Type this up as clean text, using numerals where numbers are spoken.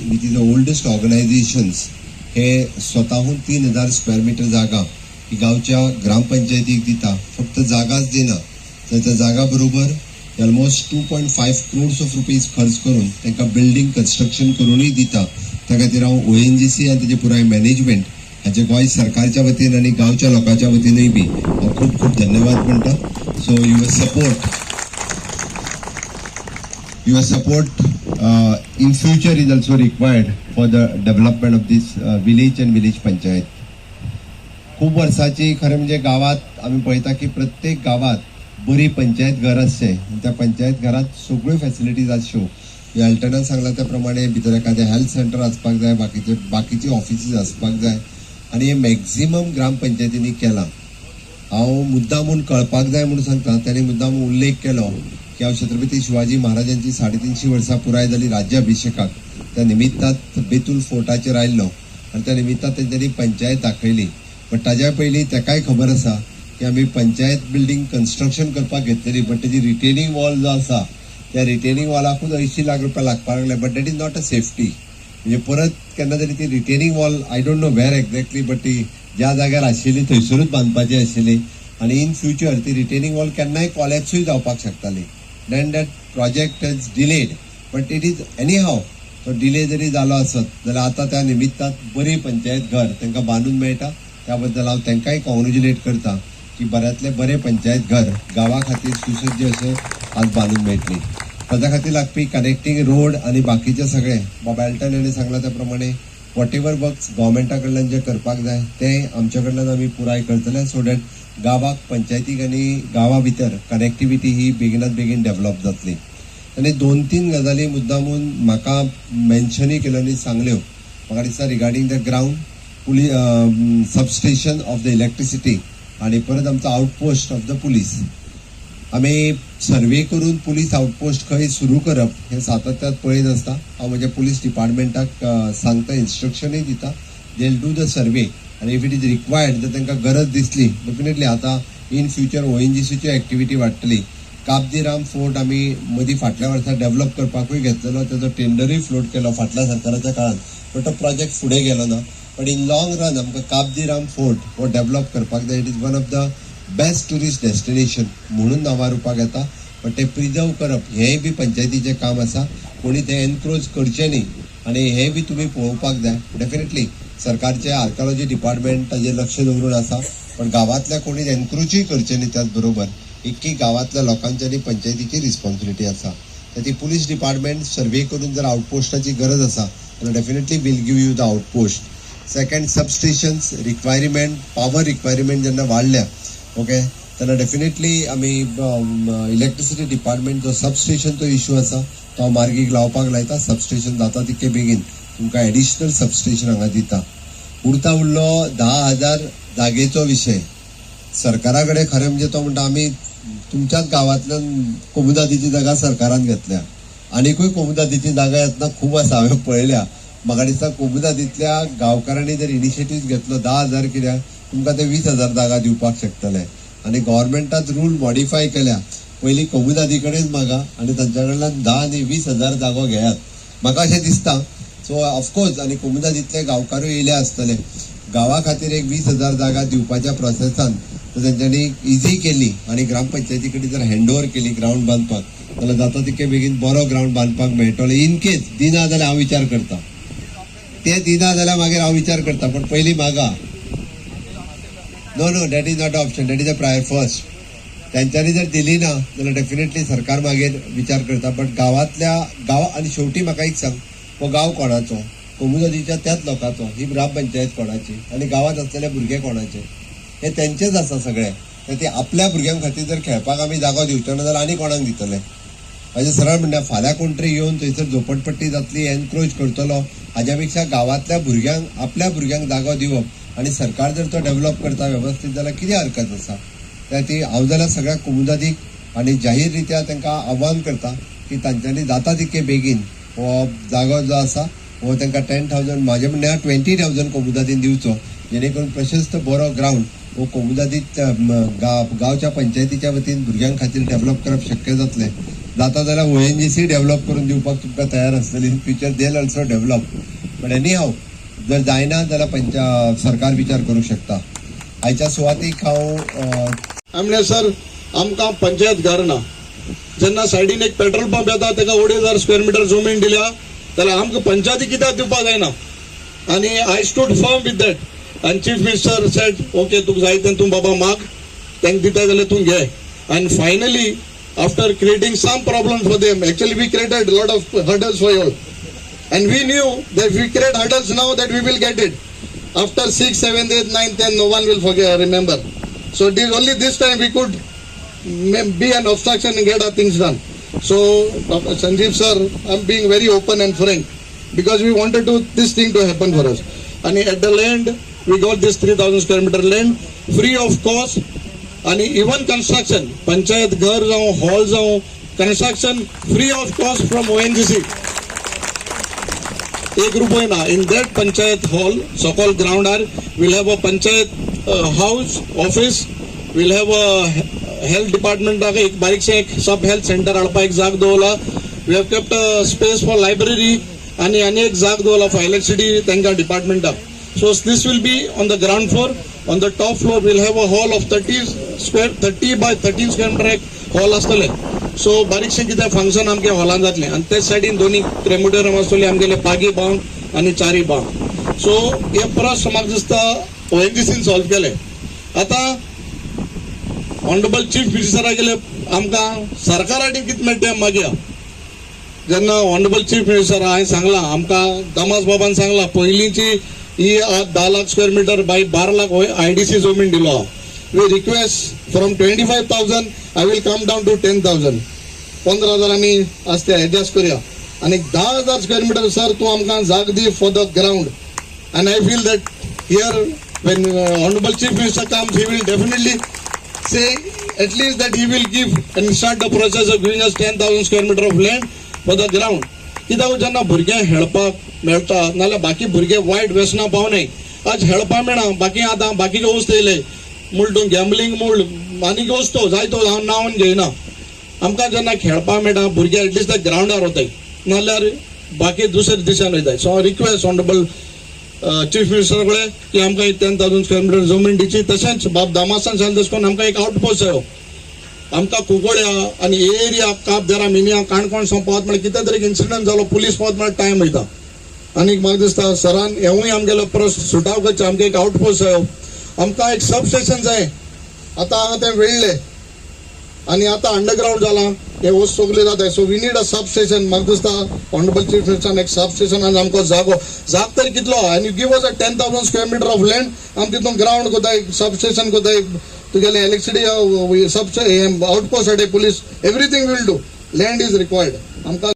Which is the oldest organisations हे स्वतःहून 3000 square metre जागा ही गावच्या ग्रामपंचायतीक दिता. फक्त जागाच दिना तर त्या जागा बरोबर ऑलमोस्ट 2.5 crores ऑफ रुपीज खर्च करून तांकां बिल्डिंग कन्स्ट्रक्शन करूनय दिता. त्या खातीर हांव ONGC आनी तेजे पुराय मॅनेजमेंट हाचे गोंय सरकारच्या वतीन आनी गांवच्या लोकांच्या वतीनय बी हांव खूब खूब धन्यवाद म्हणटा. So your support in future is also required for the development of this village and village panchayat. खूब वर्साची खरें म्हणजे गावात आमी पळयता की प्रत्येक गावात बरी पंचायत घर आसचे. त्या पंचायत घरात सगळ्यो फॅसिलिटीज आसच्यो. अल्टनान सांगला त्या प्रमाणे भितर एखादें हेल्थ सेंटर आसपाक जाय, बाकीचे ऑफिसीस आसपाक जाय आनी हे मॅक्झिमम ग्रामपंचायतींनी केलां. हांव मुद्दामून कळपाक जाय म्हणून सांगता. ताणें मुद्दाम उल्लेख केलो की हांव छत्रपती शिवाजी महाराजांची 350 वर्सां पुराय जाली राज्याभिशेकाक. त्या निमित्तात बेतूल फोर्टाचेर आयिल्लो आनी त्या निमित्तात तेंच्यांनी पंचायत दाखयली. पण ताज्या पयलीं ताकाय खबर आसा की आमी पंचायत बिल्डिंग कन्स्ट्रक्शन करपाक घेतलेली, बट तेजी रिटेनिंग वॉल जो आसा त्या रिटेनिंग वॉलाकूच 80 लाख रुपया लागपाक लागले. But that is not a safety. म्हणजे परत केन्ना तरी ती retaining wall I don't know where exactly, but ती ज्या जाग्यार आशिल्ली थंयसरूच बांदपाची आशिल्ली आनी इन फ्युचर ती रिटेनिंग वॉल केन्नाय कॉलेप्सूय जावपाक शकताली. Then that project is delayed. But it is anyhow तो डिले जरी जालो आसत जाल्यार आतां त्या निमित्तात बरी पंचायत घर तांकां बांदून मेळटा. त्या बद्दल हांव तांकांय कॉंग्रॅच्युलेट करता की बऱ्यांतले बरें पंचायत घर गांवा खातीर सुसज्ज अशें आज बांदून मेळटली. ताच्या खातीर लागपी कनेक्टींग रोड आनी बाकीचे सगळे बाबा एल्टन हाणें सांगला त्या प्रमाणे वॉट एवर वर्क्स गव्हर्मेंटा कडल्यान जे करपाक जाय ते आमच्या कडल्यान आमी पुराय करतले. सो दॅट गांवाक पंचायतीक आनी गांवा भितर कनेक्टिविटी ही बेगिनात बेगीन डेव्हलप जातली. आनी 2-3 गजाली मुद्दामून म्हाका मेन्शनूय केल्यो आनी सांगल्यो. म्हाका दिसता regarding the ground substation of the electricity आनी परत आमचो आउटपोस्ट ऑफ द पुलीस. आमी सर्वे करून पुलीस आउटपोस्ट खंय सुरू करप हे सातत्यात पळयत आसता. हांव म्हज्या पुलीस डिपार्टमेंटाक सांगता, इन्स्ट्रक्शनूय दिता. They will do the survey आनी इफ इट इज रिक्वायर्ड जर तांकां गरज दिसली डेफिनेटली आतां इन फ्युचर ONGCची एक्टिविटी वाडटली. काबदीराम फोर्ट आमी मदीं फाटल्या वर्सा डेव्हलप करपाकूय घेतलेलो. तेजो टेंडरूय फ्लोट केलो फाटल्या सरकाराच्या काळात, बट तो प्रोजेक्ट फुडें गेलो ना. बट इन लॉंग रन आमकां काबदीराम फोर्ट हो डेव्हलप करपाक जाय. It is one of the best tourist destination म्हणून नांवार रुपाक येता. पण ते प्रिजर्व करप हेंय बी पंचायतीचें काम आसा. कोणी ते एनक्रोच करचें न्ही आनी हें बी तुमी पळोवपाक जाय. डेफिनेटली सरकारचे आर्किओलॉजी डिपार्टमेंट ताजेर लक्ष दवरून आसा, पण गांवांतल्या कोणी एनक्रोचूय करचें न्ही. त्याच बरोबर इतकी गांवांतल्या लोकांची आनी पंचायतीची रिस्पॉन्सिबिलिटी आसा. तर ती पुलीस डिपार्टमेंट सर्वे करून जर आउटपोस्टाची गरज आसा जाल्यार definitely will give you the outpost. Second, substations requirement, power requirement जेन्ना वाडल्या ओके तेन्ना डेफिनेटली आमी इलेक्ट्रिसिटी डिपार्टमेंट जो सबस्टेशन तो इश्यू आसा तो मार्गीक लावपाक लायता. सबस्टेशन जाता तितके बेगीन तुमकां एडिशनल सबस्टेशन हांगा दिता. उरता उरलो 10,000 जागेचो विशय. सरकारा कडेन खरें म्हणजे तो म्हणटा आमी तुमच्याच गांवांतल्यान कोमुदादीची जागा सरकारान घेतल्या. आनीकूय कोमुदादीची जागा येतना खूब आसा, हांवें पळयल्या. म्हाका दिसता कोमुदादींतल्या गांवकारांनी जर इनिशिएटीव घेतलो 10,000 कित्याक तुमकां ते 20,000 जागा दिवपाक शकतले. आनी गव्हर्मेंटात रूल मॉडिफाय केल्या. पयलीं कोमुदादी कडेन मागा आनी तांच्या कडल्यान 10 आनी 20,000 जागो घेयात म्हाका अशें दिसता. सो ऑफकोर्स आनी कोमुदादींतले गांवकारूय येयले आसतले. गांवा खातीर एक 20,000 जागा दिवपाच्या प्रोसेसान तेंच्यांनी इजी केली आनी ग्रामपंचायती कडेन जर हँडओव्हर केली ग्रावंड बांदपाक जाल्यार जाता तितके बेगीन बरो ग्रावंड बांदपाक मेळटलो. इन केस दिना जाल्यार हांव विचार करता, ते दिना जाल्यार मागीर हांव विचार करता. पण पयलीं मागा. No that is not a option, that is a prior first. त्यांच्यानी जर दिली ना जाल्यार डेफिनेटली सरकार मागीर विचार करता. बट गांवांतल्या आनी शेवटी म्हाका एक सांग, हो गांव कोणाचो? कोमुदादीच्या त्याच लोकांचो. ही ग्रामपंचायत कोणाची आनी गांवांत असलेले भुरगे कोणाचे? हे तेंचेच आसा सगळे. तर ते आपल्या भुरग्यां खातीर जर खेळपाक आमी जागो दिवचो ना जाल्यार आनी कोणाक दितले? म्हणजे सरळ म्हणटा फाल्यां कोण तरी येवन थंयसर झोपडपट्टी जातली, एनक्रोच करतलो. हाज्या पेक्षा गांवांतल्या भुरग्यांक आपल्या भुरग्यांक जागो दिवप आनी सरकार जर तो डेव्हलप करता वेवस्थीत जाल्यार कितें हरकत आसा? त्या ती हांव जाल्यार सगळ्या कोमुदादीक आनी जाहीर रित्या तांकां आव्हान करता की तांच्यांनी जाता तितके बेगीन हो जागो जो आसा हो तांकां 10,000 म्हाज्या म्हणल्यार 20,000 कोमुदादीन दिवचो, जेणे करून प्रशस्त बरो ग्रावंड हो कोमुदादीत गांवच्या पंचायतीच्या वतीन भुरग्यां खातीर डेव्हलप करप शक्य जातलें. जाता जाल्यार ONGC डेव्हलप करून दिवपाक तुमकां तयार आसतली इन फ्युचर देल ऑल्सो डेव्हलप बट एनी हाव जर जायना जाल्यार सरकार विचार करूंक शकता. आयच्या सुवातेक हांव आमने सर आमकां पंचायत घर ना जेन्ना सायडीन एक पेट्रोल पंप येता तेका 2,500 स्क्वेअर मिटर जमीन दिल्या जाल्यार आमकां पंचायती कित्याक दिवपाक जायना आनी I stood firm with that आनी चीफ मिनिस्टर सेड ओके तुका जाय तें तूं बाबा माग तांकां दिता जाल्यार तूं घे आनी finally after creating some problem for them actually we created lot of hurdles for you and we knew that if we create hurdles now that we will get it after 6, 7, 8, 9, 10 no one will forget remember so it is only this time we could be an obstruction and get our things done. So Dr. Sanjeev sir, I'm being very open and frank because we wanted this thing to happen for us and at the land we got this 3,000 square meter land free of cost and even construction panchayat ghar jao hall jao construction free of cost from ONGC. एक रुपये ना in that panchayat hall so-called ground are we'll have a panchayat house office we'll have a health department एक बारीक से एक सब health center हाडपा एक जाग दवरला we have kept a space for library आणि एक जाग दवरला for electricity तांकां department so this will be on the ground floor on the top floor we'll have a hall of 30 by 13 square meter एक hall आसतले so बारीकशे कितें function आमगे हॉलान जातलें आनी तेच सायडीन दोनी क्रेमोटोरियम आसतले आमगेले पागी बांक आनी चारी बांक सो हे प्रश्न म्हाका दिसता ONGCन सॉल्व केले. आतां ऑनरेबल चीफ मिनिस्टरा गेले आमकां सरकारा कडेन कितें मेळटा मागया जेन्ना ऑनरेबल चीफ मिनिस्टर हांवें सांगलां आमकां दामास बाबान सांगलां पयलींची ही 10 lakh square metre by 12 lakh IDC जमीन दिलो we request from 25,000 I will come down to 10,000 15,000 आमी आसते एडजस्ट करूया आनी 10,000 स्क्वेअर मिटर सर तूं आमकां जाग दी for the ground and I feel that here when honorable chief minister comes he will definitely say at least that he will give and start the process of giving us 10,000 square meter of land for the ground कित्याक जेन्ना भुरग्यांक खेळपाक मेळटा नाल्यार बाकी भुरगे वायट व्यसनां पावनाय आज खेळपाक मेळना बाकी आतां बाकीचे वस्त येयले मुळटून गॅम्बलिंग मूळ आनीक वस्तो जायतो नांवन घेयना आमकां जेन्ना खेळपाक मेळटा भुरगे एटलिस्ट त्या ग्रावंडार वताय नाल्यार बाकी दुसरे दिशान वयताय so request honourable chief minister कडेन की आमकां 10,000 स्क्वेअर मिटर जमीन दिची तशेंच बाब दामासान सांग तशें करून आमकां एक आउटपोस्ट जायो आमकां कुंकोळ्या आनी एरिया काप दरा मिनिया काणकोण सावन पावत म्हळ्यार कितें तरी इन्सिडंट जालो पुलीस पावत म्हळ्यार टायम वयता आनीक म्हाका दिसता सरान हेवूय आमगेलो प्रश्न सुटाव करचे आमकां एक आउटपोस्ट जायो आमकां एक सब स्टेशन जाय आतां हांगा तें वेळ्ळें आनी आतां अंडरग्राउंड जालां हे वस्त सगळे जाताय so we need a sub station म्हाका दिसता ऑनरेबल चीफ मिनिस्टरान एक सब स्टेशनान आमकां जाग तरी कितलो आनी give us 10,000 square metre of land आमी तितून ग्राउंड कोताय सब स्टेशन कोताय तुगेले इलेक्ट्रिसिटी सब आउटपोस्ट हाडे police everything will do land is required आमकां